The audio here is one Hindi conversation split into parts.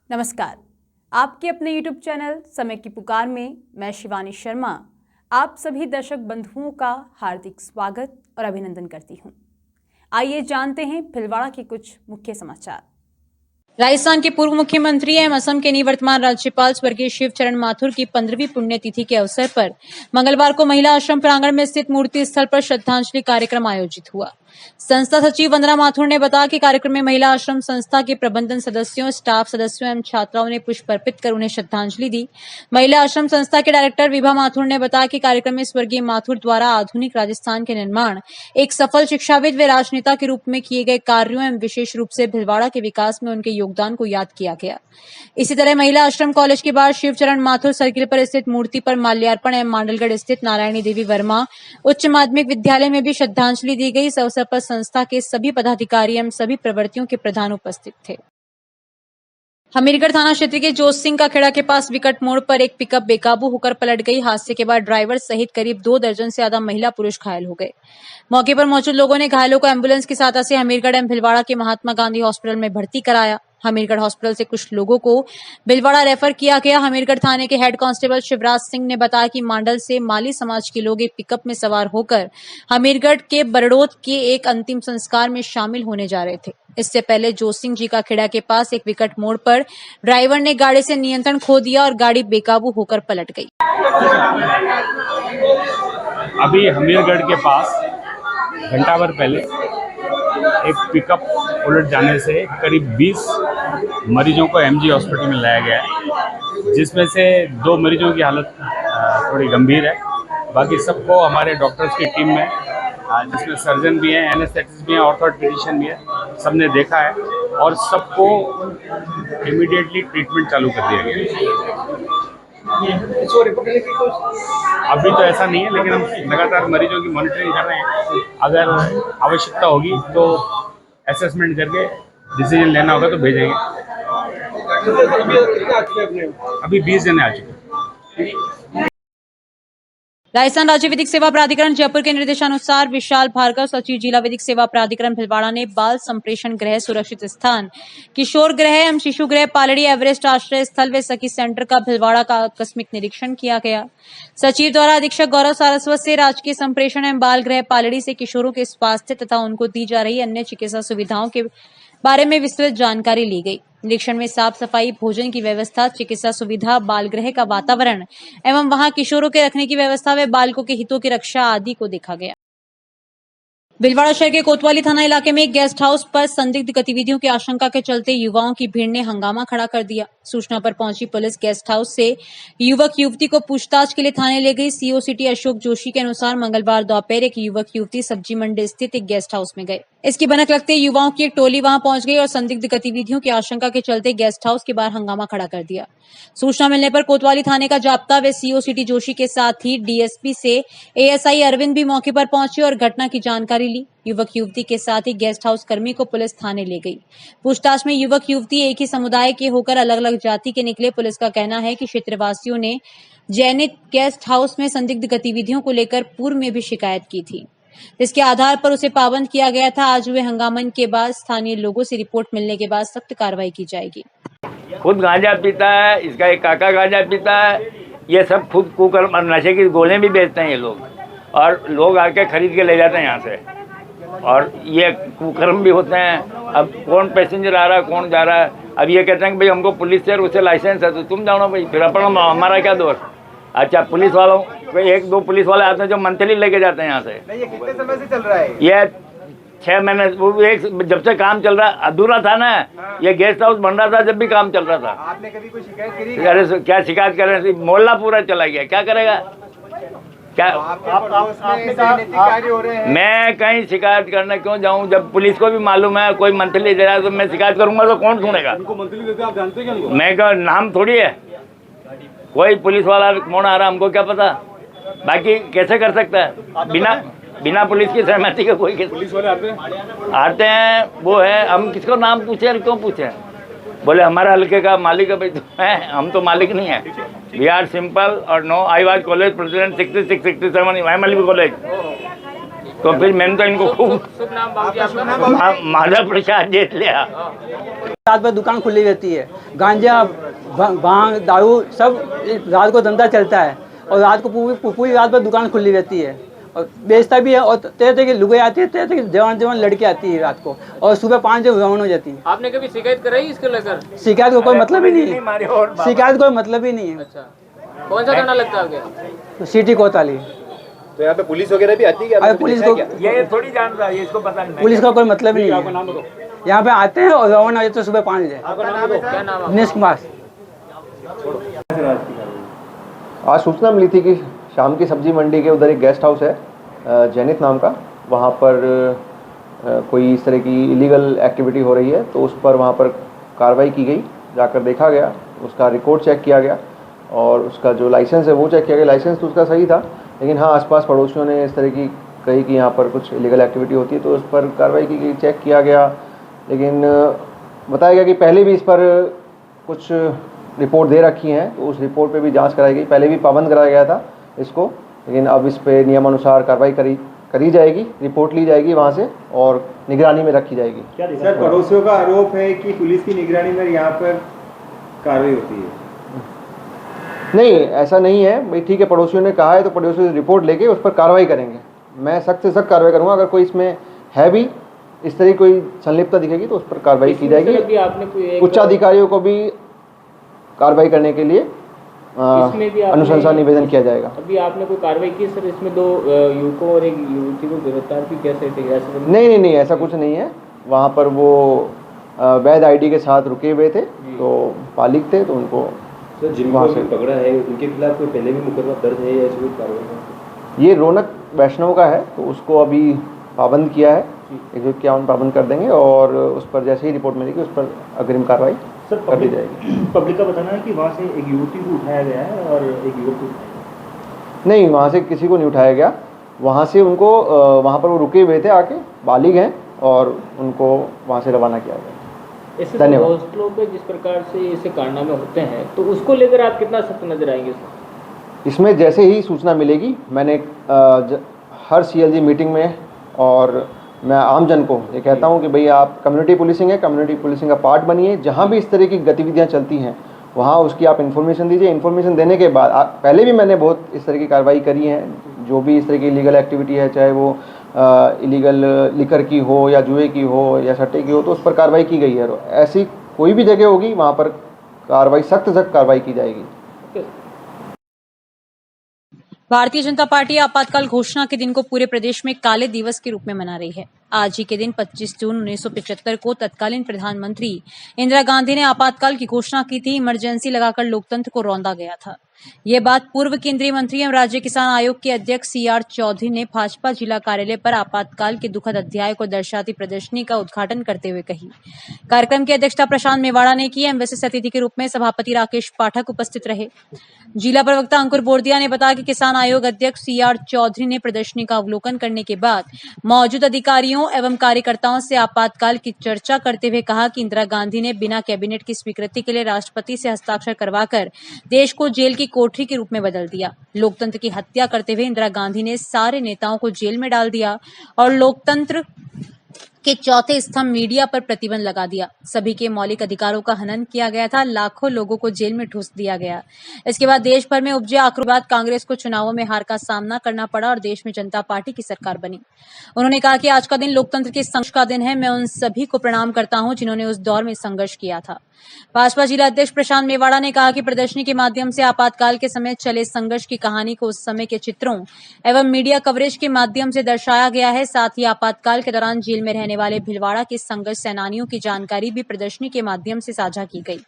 नमस्कार। आपके अपने YouTube चैनल समय की पुकार में मैं शिवानी शर्मा आप सभी दर्शक बंधुओं का हार्दिक स्वागत और अभिनंदन करती हूं। आइए जानते हैं भीलवाड़ा के कुछ मुख्य समाचार। राजस्थान के पूर्व मुख्यमंत्री एवं असम के निवर्तमान राज्यपाल स्वर्गीय शिवचरण माथुर की 15वीं पुण्यतिथि के अवसर पर मंगलवार को महिला आश्रम प्रांगण में स्थित मूर्ति स्थल पर श्रद्धांजलि कार्यक्रम आयोजित हुआ। संस्था सचिव वंदना माथुर ने बताया कि कार्यक्रम में महिला आश्रम संस्था के प्रबंधन सदस्यों, स्टाफ सदस्यों एवं छात्राओं ने पुष्प अर्पित कर उन्हें श्रद्धांजलि दी। महिला आश्रम संस्था के डायरेक्टर विभा माथुर ने बताया कि कार्यक्रम में स्वर्गीय माथुर द्वारा आधुनिक राजस्थान के निर्माण, एक सफल शिक्षाविद व राजनेता के रूप में किए गए कार्यों एवं विशेष रूप से भीलवाड़ा के विकास में उनके योगदान को याद किया गया। इसी तरह महिला आश्रम कॉलेज के बाद शिवचरण माथुर सर्किल पर स्थित मूर्ति पर माल्यार्पण एवं मांडलगढ़ स्थित नारायणी देवी वर्मा उच्च माध्यमिक विद्यालय में भी श्रद्धांजलि दी गई। इस अवसर पर संस्था के सभी पदाधिकारी एवं सभी प्रवृत्तियों के प्रधान उपस्थित थे। हमीरगढ़ थाना क्षेत्र के जोत सिंह का खेड़ा के पास विकट मोड़ पर एक पिकअप बेकाबू होकर पलट गई। हादसे के बाद ड्राइवर सहित करीब 2 दर्जन से ज्यादा महिला पुरुष घायल हो गए। मौके पर मौजूद लोगों ने घायलों को एम्बुलेंस की सहायता से हमीरगढ़ एवं भीलवाड़ा के महात्मा गांधी हॉस्पिटल में भर्ती कराया। हमीरगढ़ हॉस्पिटल से कुछ लोगों को भीलवाड़ा रेफर किया गया। हमीरगढ़ थाने के हेड कांस्टेबल शिवराज सिंह ने बताया कि मांडल से माली समाज के लोग एक पिकअप में सवार होकर हमीरगढ़ के बरड़ोत के एक अंतिम संस्कार में शामिल होने जा रहे थे। इससे पहले जोत सिंह जी का खेड़ा के पास एक विकट मोड़ पर ड्राइवर ने गाड़ी से नियंत्रण खो दिया और गाड़ी बेकाबू होकर पलट गई। अभी हमीरगढ़ के पास घंटा भर पहले एक पिकअप उलट जाने से करीब 20 मरीजों को एमजी हॉस्पिटल में लाया गया है, जिसमें से 2 मरीजों की हालत थोड़ी गंभीर है। बाकी सबको हमारे डॉक्टर्स की टीम में, जिसमें सर्जन भी हैं, एनेस्थेटिस्ट भी हैं, ऑर्थोपेडिशियन भी है, सबने देखा है और सबको इमीडिएटली ट्रीटमेंट चालू कर दिया गया है। अभी तो ऐसा नहीं है, लेकिन हम लगातार मरीजों की मॉनिटरिंग कर रहे हैं। अगर आवश्यकता होगी तो असेसमेंट करके डिसीजन लेना होगा तो भेजेंगे। अभी 20 जने आ चुके हैं। राजस्थान राज्य विधिक सेवा प्राधिकरण जयपुर के निर्देशानुसार विशाल भार्गव, सचिव जिला विधिक सेवा प्राधिकरण भीलवाड़ा ने बाल संप्रेषण गृह, सुरक्षित स्थान, किशोर गृह एवं शिशु गृह, पालड़ी, एवरेस्ट आश्रय स्थल व सखी सेंटर का भीलवाड़ा का आकस्मिक निरीक्षण किया गया। सचिव द्वारा अधीक्षक गौरव सारस्वत से राजकीय संप्रेषण एवं बाल गृह पालड़ी से किशोरों के स्वास्थ्य तथा उनको दी जा रही अन्य चिकित्सा सुविधाओं के बारे में विस्तृत जानकारी ली गई। निरीक्षण में साफ सफाई, भोजन की व्यवस्था, चिकित्सा सुविधा, बाल गृह का वातावरण एवं वहां किशोरों के रखने की व्यवस्था व बालकों के हितों की रक्षा आदि को देखा गया। भीलवाड़ा शहर के कोतवाली थाना इलाके में एक गेस्ट हाउस पर संदिग्ध गतिविधियों की आशंका के चलते युवाओं की भीड़ ने हंगामा खड़ा कर दिया। सूचना पर पहुंची पुलिस गेस्ट हाउस से युवक युवती को पूछताछ के लिए थाने ले गई। सीओ सिटी अशोक जोशी के अनुसार मंगलवार दोपहर एक युवक युवती सब्जी मंडी स्थित एक गेस्ट हाउस में गए। इसकी भनक लगते युवाओं की एक टोली वहां पहुंच गई और संदिग्ध गतिविधियों की आशंका के चलते गेस्ट हाउस के बाहर हंगामा खड़ा कर दिया। सूचना मिलने पर कोतवाली थाने का जाप्ता व सीओ सिटी जोशी के साथ ही डीएसपी से एएसआई अरविंद भी मौके पर पहुंचे और घटना की जानकारी ली। युवक युवती के साथ ही गेस्ट हाउस कर्मी को पुलिस थाने ले गई। पूछताछ में युवक युवती एक ही समुदाय के होकर अलग अलग जाति के निकले। पुलिस का कहना है कि क्षेत्रवासियों ने जैनित गेस्ट हाउस में संदिग्ध गतिविधियों को लेकर पूर्व में भी शिकायत की थी, जिसके आधार पर उसे पाबंद किया गया था। आज हुए हंगामे के बाद स्थानीय लोगों से रिपोर्ट मिलने के बाद सख्त कार्रवाई की जाएगी। खुद गांजा पीता है, इसका एक काका गांजा पीता है, ये सब खुद कुकर नशे की गोलियां भी बेचते हैं ये लोग, और लोग आके खरीद के ले जाते हैं यहाँ से, और ये कुकर्म भी होते हैं। अब कौन पैसेंजर आ रहा है, कौन जा रहा है, अब ये कहते हैं कि भाई हमको पुलिस से उससे लाइसेंस है तो तुम जानो भाई, फिर अपन हमारा क्या दोष। अच्छा, पुलिस वालों को 1-2 पुलिस वाले आते हैं जो मंथली लेके जाते हैं यहाँ से। नहीं, ये कितने समय से चल रहा है? ये 6 महीने, वो एक जब से काम चल रहा, अधूरा था ना, ये गेस्ट हाउस बन रहा था जब भी काम चल रहा था। आपने कभी कोई शिकायत करी? अरे क्या शिकायत कर रहे हैं, मोहल्ला पूरा चला गया, क्या करेगा क्या? कार्य हो रहे हैं। मैं कहीं शिकायत करने क्यों जाऊं, जब पुलिस को भी मालूम है कोई मंथली दे रहा है तो मैं शिकायत करूंगा तो कौन सुनेगा? उनको मंथली देते हैं, आप जानते हैं क्या? मैं का नाम थोड़ी है, कोई पुलिस वाला कौन आ रहा हमको क्या पता। बाकी कैसे कर सकता है बिना पुलिस की सहमति के कोई? पुलिस वाले आते हैं वो है, हम किसको नाम पूछे और क्यों पूछे? बोले हमारे हल्के का मालिक है भाई, तो है, हम तो मालिक नहीं है। वी आर सिंपल और no. I was college president 66-67 college. तो फिर मैंने तो इनको खूब माधव प्रसाद जेठ लिया। रात भर दुकान खुली रहती है, गांजा भांग दारू सब रात को धंधा चलता है और रात को पूरी रात भर दुकान खुली रहती है और बेचता भी है। और तरह तरह की लुगाई आती है, तरह तरह की जवान लड़की आती है रात को और सुबह 5 बजे रवाना हो जाती है। आपने कभी शिकायत कराई इसको लेकर? शिकायत का कोई मतलब ही नहीं है, शिकायत कोई मतलब ही नहीं है। अच्छा, कौन सा थाना लगता है आपके? सिटी कोतवाली। तो यहाँ पे पुलिस वगैरह भी आती है? अरे पुलिस को ये थोड़ी जान रहा है, इसको पता नहीं। पुलिस का कोई मतलब ही नहीं है। यहाँ पे आते हैं और रवाना हो जाते हैं सुबह 5 बजे। क्या नाम है? दिनेश कुमार। आज सूचना मिली थी कि शाम की सब्जी मंडी के उधर एक गेस्ट हाउस है जैनित नाम का, वहाँ पर कोई इस तरह की इलीगल एक्टिविटी हो रही है, तो उस पर वहाँ पर कार्रवाई की गई। जाकर देखा गया, उसका रिकॉर्ड चेक किया गया और उसका जो लाइसेंस है वो चेक किया गया। लाइसेंस तो उसका सही था, लेकिन हाँ आसपास पड़ोसियों ने इस तरह की कही कि यहाँ पर कुछ इलीगल एक्टिविटी होती है, तो उस पर कार्रवाई की गई, चेक किया गया। लेकिन बताया गया कि पहले भी इस पर कुछ रिपोर्ट दे रखी हैं, तो उस रिपोर्ट पे भी जांच कराई गई। पहले भी पाबंद कराया गया था इसको, लेकिन अब इस पे नियमानुसार कार्रवाई करी जाएगी, रिपोर्ट ली जाएगी वहाँ से और निगरानी में रखी जाएगी। सर, पड़ोसियों का आरोप है कि पुलिस की निगरानी में यहाँ पर कार्रवाई होती है। नहीं, ऐसा नहीं है भाई। ठीक है, पड़ोसियों ने कहा है तो पड़ोसियों से रिपोर्ट लेके उस पर कार्रवाई करेंगे। मैं सख्त से सख्त कार्रवाई करूँगा। अगर कोई इसमें है भी इस तरह कोई संलिप्तता दिखेगी तो उस पर कार्रवाई की जाएगी। उच्च अधिकारियों को भी कार्रवाई करने के लिए अनुशंसा निवेदन किया जाएगा। अभी आपने कोई कार्रवाई की सर? इसमें 2 युवकों और एक युवती को गिरफ्तार की, कैसे? नहीं, ऐसा कुछ नहीं है। वहाँ पर वो वैध आईडी के साथ रुके हुए थे, तो बालिग थे, तो उनको सर जिनको पकड़ा है उनके खिलाफ कोई पहले भी मुकदमा दर्ज है या ऐसी कोई कार्रवाई? ये रौनक वैष्णव का है, तो उसको अभी पाबंद किया है, 151 पाबंद कर देंगे और उस पर जैसे ही रिपोर्ट मिलेगी उस पर अग्रिम कार्रवाई कर दी जाएगी। पब्लिक का बताना है कि वहाँ से एक युवती को उठाया गया है और एक युवक को नहीं, वहाँ से किसी को नहीं उठाया गया। वहाँ से उनको वहाँ पर वो रुके हुए थे, आके बालिग हैं और उनको वहाँ से रवाना किया गया। ऐसे हॉस्टलों पे जिस प्रकार से ऐसे कारनामे होते हैं, तो उसको लेकर आप कितना सख्त नजर आएंगे? इसमें जैसे ही सूचना मिलेगी, मैंने हर CLG मीटिंग में और मैं आमजन को ये कहता हूँ कि भाई आप कम्युनिटी पुलिसिंग है, कम्युनिटी पुलिसिंग का पार्ट बनिए। जहाँ भी इस तरह की गतिविधियाँ चलती हैं वहाँ उसकी आप इन्फॉर्मेशन दीजिए। इन्फॉर्मेशन देने के बाद पहले भी मैंने बहुत इस तरह की कार्रवाई करी है। जो भी इस तरह की इलीगल एक्टिविटी है, चाहे वो इलीगल लिकर की हो या जुए की हो या सट्टे की हो, तो उस पर कार्रवाई की गई है। ऐसी कोई भी जगह होगी वहाँ पर कार्रवाई सख्त कार्रवाई की जाएगी। भारतीय जनता पार्टी आपातकाल घोषणा के दिन को पूरे प्रदेश में काले दिवस के रूप में मना रही है। आज ही के दिन 25 जून 1975 को तत्कालीन प्रधानमंत्री इंदिरा गांधी ने आपातकाल की घोषणा की थी। इमरजेंसी लगाकर लोकतंत्र को रौंदा गया था। ये बात पूर्व केंद्रीय मंत्री एवं राज्य किसान आयोग के अध्यक्ष CR चौधरी ने भाजपा जिला कार्यालय पर आपातकाल के दुखद अध्याय को दर्शाती प्रदर्शनी का उद्घाटन करते हुए कही। कार्यक्रम की अध्यक्षता प्रशांत मेवाड़ा ने की। विशिष्ट अतिथि के रूप में सभापति राकेश पाठक उपस्थित रहे। जिला प्रवक्ता अंकुर बोरदिया ने बताया कि किसान आयोग अध्यक्ष CR चौधरी ने प्रदर्शनी का अवलोकन करने के बाद मौजूद अधिकारियों एवं कार्यकर्ताओं से आपातकाल की चर्चा करते हुए कहा कि इंदिरा गांधी ने बिना कैबिनेट की स्वीकृति के लिए राष्ट्रपति से हस्ताक्षर करवाकर देश को जेल की कोठरी के रूप में बदल दिया। लोकतंत्र की हत्या करते हुए इंदिरा गांधी ने सारे नेताओं को जेल में डाल दिया और लोकतंत्र के चौथे स्तंभ मीडिया पर प्रतिबंध लगा दिया। सभी के मौलिक अधिकारों का हनन किया गया था। लाखों लोगों को जेल में ठूस दिया गया। इसके बाद देश भर में उपजे आक्रोश के बाद कांग्रेस को चुनावों में हार का सामना करना पड़ा और देश में जनता पार्टी की सरकार बनी। उन्होंने कहा कि आज का दिन लोकतंत्र के संघर्ष का दिन है। मैं उन सभी को प्रणाम करता हूं जिन्होंने उस दौर में संघर्ष किया था। भाजपा जिला अध्यक्ष प्रशांत मेवाड़ा ने कहा कि प्रदर्शनी के माध्यम से आपातकाल के समय चले संघर्ष की कहानी को उस समय के चित्रों एवं मीडिया कवरेज के माध्यम से दर्शाया गया है। साथ ही आपातकाल के दौरान जेल में रहने वाले भिलवाड़ा के संघर्ष सेनानियों की जानकारी भी प्रदर्शनी के माध्यम से साझा की गई।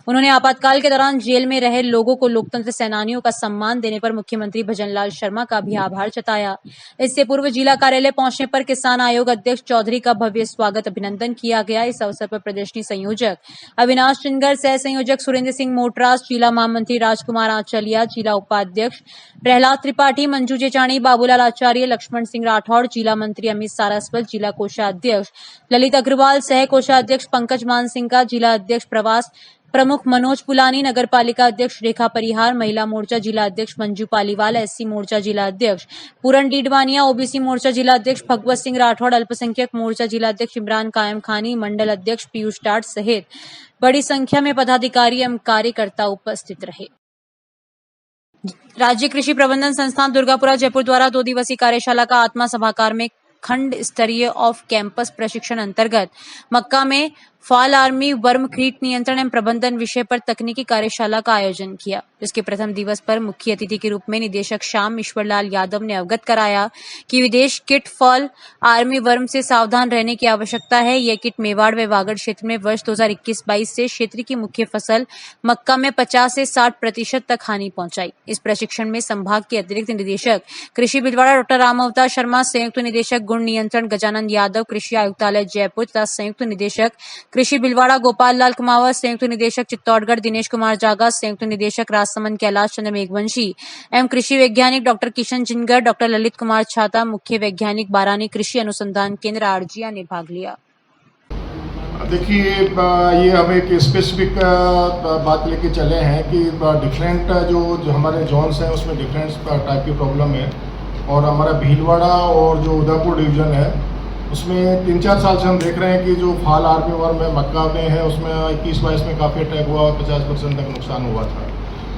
उन्होंने आपातकाल के दौरान जेल में रहे लोगों को लोकतंत्र सेनानियों का सम्मान देने पर मुख्यमंत्री भजनलाल शर्मा का भी आभार जताया। इससे पूर्व जिला कार्यालय पहुंचने पर किसान आयोग अध्यक्ष चौधरी का भव्य स्वागत अभिनंदन किया गया। इस अवसर पर प्रदर्शनी संयोजक अविनाश चिनगर, सह संयोजक सुरेंद्र सिंह मोटराज, जिला महामंत्री राजकुमार आंचलिया, जिला उपाध्यक्ष प्रहलाद त्रिपाठी, मंजू जेचाणी, बाबूलाल आचार्य, लक्ष्मण सिंह राठौड़, जिला मंत्री अमित सारस्वत, जिला कोषाध्यक्ष ललित अग्रवाल, सह कोषाध्यक्ष पंकज मान सिंह का, जिला अध्यक्ष प्रवास प्रमुख मनोज पुलानी, नगर पालिका अध्यक्ष रेखा परिहार, महिला मोर्चा जिला अध्यक्ष मंजू पालीवाल, एससी मोर्चा जिला अध्यक्ष पूरन डीडवानिया, ओबीसी मोर्चा जिला अध्यक्ष भगवत सिंह राठौड़, अल्पसंख्यक मोर्चा जिला अध्यक्ष इमरान कायम खानी, मंडल अध्यक्ष पीयूष टाट सहित बड़ी संख्या में पदाधिकारी एवं कार्यकर्ता उपस्थित रहे। राज्य कृषि प्रबंधन संस्थान दुर्गापुरा जयपुर द्वारा 2 दिवसीय कार्यशाला का आत्मा सभागार में खंड स्तरीय ऑफ कैंपस प्रशिक्षण अंतर्गत मक्का में फॉल आर्मी वर्म कीट नियंत्रण एवं प्रबंधन विषय पर तकनीकी कार्यशाला का आयोजन किया। इसके प्रथम दिवस पर मुख्य अतिथि के रूप में निदेशक श्याम ईश्वरलाल यादव ने अवगत कराया कि विदेश किट फॉल आर्मी वर्म से सावधान रहने की आवश्यकता है। यह किट मेवाड़ व वागड़ क्षेत्र में वर्ष 2021-22 से क्षेत्र की मुख्य फसल मक्का में 50 से 60% तक हानि पहुंचाई। इस प्रशिक्षण में संभाग के अतिरिक्त निदेशक कृषि भीलवाड़ा डॉक्टर रामअवतार शर्मा, संयुक्त निदेशक गुण नियंत्रण गजानंद यादव, कृषि आयुक्तालय जयपुर तथा संयुक्त निदेशक कृषि भीलवाड़ा गोपाल लाल कुमावत, संयुक्त निदेशक चित्तौड़गढ़ दिनेश कुमार जागा, संयुक्त निदेशक राजसमंद कैलाश चंद्र मेघवंशी एवं कृषि वैज्ञानिक डॉक्टर किशन जिनगर, डॉक्टर ललित कुमार छाता, मुख्य वैज्ञानिक बारानी कृषि अनुसंधान केंद्र आरजिया ने भाग लिया। देखिए, ये हम एक स्पेसिफिक बात लेके चले हैं कि डिफरेंट जो हमारे जोन्स हैं उसमें डिफरेंट टाइप की प्रॉब्लम है और हमारा भीलवाड़ा और जो उदयपुर डिवीज़न है उसमें 3-4 साल से हम देख रहे हैं कि जो फॉल आर्मी वर्म में मक्का में है उसमें 21-22 में काफ़ी अटैक हुआ और 50% तक नुकसान हुआ था।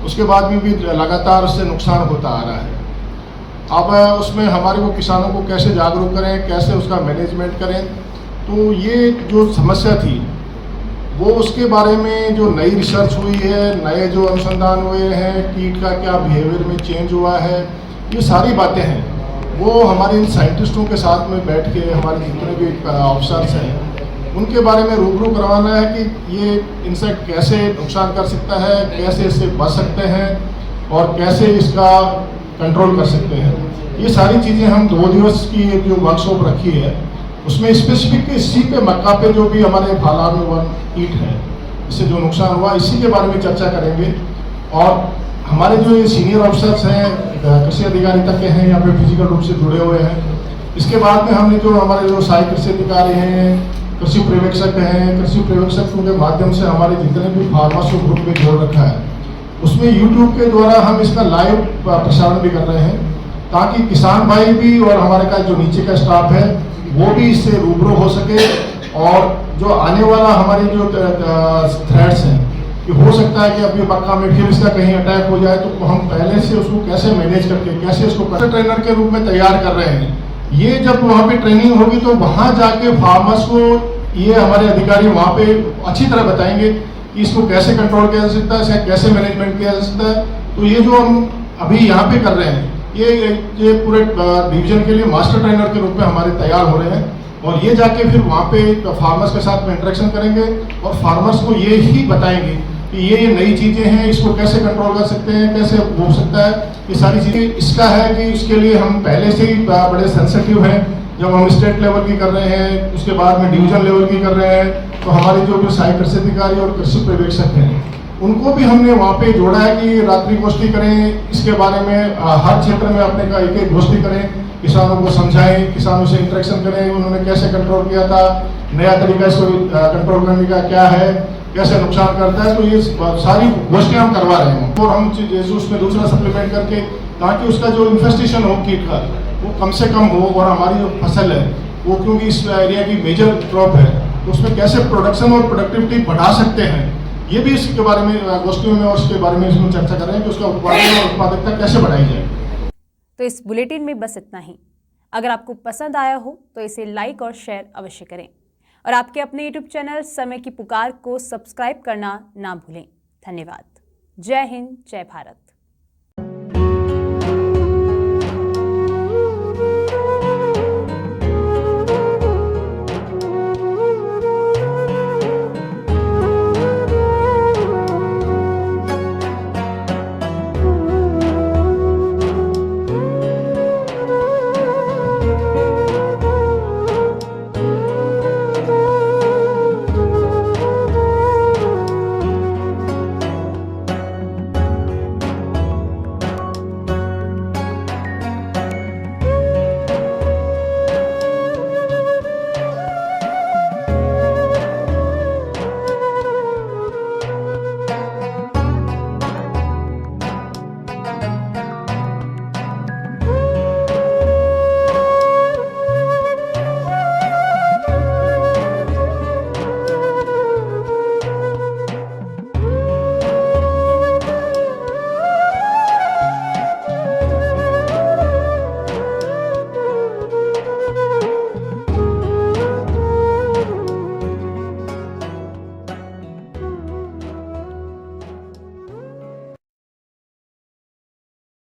उसके बाद भी लगातार उससे नुकसान होता आ रहा है। अब उसमें हमारे को किसानों को कैसे जागरूक करें, कैसे उसका मैनेजमेंट करें, तो ये जो समस्या थी वो उसके बारे में जो नई रिसर्च हुई है, नए जो अनुसंधान हुए हैं, कीट का क्या बिहेवियर में चेंज हुआ है, ये सारी बातें हैं वो हमारे इन साइंटिस्टों के साथ में बैठ के हमारे जितने भी ऑफिसर्स हैं उनके बारे में रूबरू करवाना है कि ये इंसेक्ट कैसे नुकसान कर सकता है, कैसे इससे बच सकते हैं और कैसे इसका कंट्रोल कर सकते हैं। ये सारी चीज़ें हम 2 दिवस की जो वर्कशॉप रखी है उसमें स्पेसिफिक इसी पे मक्का पे जो भी हमारे फॉल आर्मी वर्म कीट है इससे जो नुकसान हुआ इसी के बारे में चर्चा करेंगे। और हमारे जो ये सीनियर ऑफिसर्स हैं, कृषि अधिकारी तक के हैं या फिर फिजिकल रूप से जुड़े हुए हैं। इसके बाद में हमने जो हमारे जो सहायक कृषि अधिकारी हैं, कृषि पर्यवेक्षक हैं, कृषि पर्यवेक्षकों के माध्यम से हमारे जितने भी फार्मर्स को ग्रुप में जोड़ रखा है उसमें यूट्यूब के द्वारा हम इसका लाइव प्रसारण भी कर रहे हैं ताकि किसान भाई भी और हमारे का जो नीचे का स्टाफ है वो भी इससे रूबरू हो सके। और जो आने वाला हमारे जो थ्रेट्स हैं कि हो सकता है कि अभी मक्का में फिर इसका कहीं अटैक हो जाए तो हम पहले से उसको कैसे मैनेज करके कैसे उसको ट्रेनर के रूप में तैयार कर रहे हैं। ये जब वहाँ पे ट्रेनिंग होगी तो वहाँ जाके फार्मर्स को ये हमारे अधिकारी वहाँ पे अच्छी तरह बताएंगे कि इसको कैसे कंट्रोल किया जा सकता है, इसका कैसे मैनेजमेंट किया जा सकता है। तो ये जो हम अभी यहाँ पे कर रहे हैं ये पूरे डिवीजन के लिए मास्टर ट्रेनर के रूप में हमारे तैयार हो रहे हैं और ये जाके फिर वहाँ पे फार्मर्स के साथ में इंटरेक्शन करेंगे और फार्मर्स को ये ही बताएंगे कि ये नई चीज़ें हैं, इसको कैसे कंट्रोल कर सकते हैं, कैसे हो सकता है। ये सारी चीज़ें इसका है कि इसके लिए हम पहले से ही बड़े सेंसिटिव हैं। जब हम स्टेट लेवल की कर रहे हैं उसके बाद में डिवीजन लेवल की कर रहे हैं तो हमारे जो भी सहायक कृषि अधिकारी और कृषि पर्यवेक्षक हैं उनको भी हमने वहाँ पे जोड़ा है कि रात्रि गोष्ठी करें, इसके बारे में हर क्षेत्र में अपने का एक गोष्ठी करें, किसानों को समझाएं, किसानों से इंटरेक्शन करें, उन्होंने कैसे कंट्रोल किया था, नया तरीका इसको कंट्रोल करने का क्या है, कैसे नुकसान करता है। तो ये सारी गोष्ठियाँ हम करवा रहे हैं और हम जैसे उसमें दूसरा सप्लीमेंट करके ताकि उसका जो इन्फेस्टेशन हो कीट का वो कम से कम हो और हमारी जो फसल है वो क्योंकि इस एरिया की मेजर क्रॉप है तो उसमें कैसे प्रोडक्शन और प्रोडक्टिविटी बढ़ा सकते हैं ये भी इसके बारे में गोष्ठियों में और उसके बारे में इसमें चर्चा कर रहे हैं कि उसका उत्पादन और उत्पादकता कैसे बढ़ाई जाए। तो इस बुलेटिन में बस इतना ही। अगर आपको पसंद आया हो तो इसे लाइक और शेयर अवश्य करें और आपके अपने यूट्यूब चैनल समय की पुकार को सब्सक्राइब करना ना भूलें। धन्यवाद। जय हिंद, जय भारत।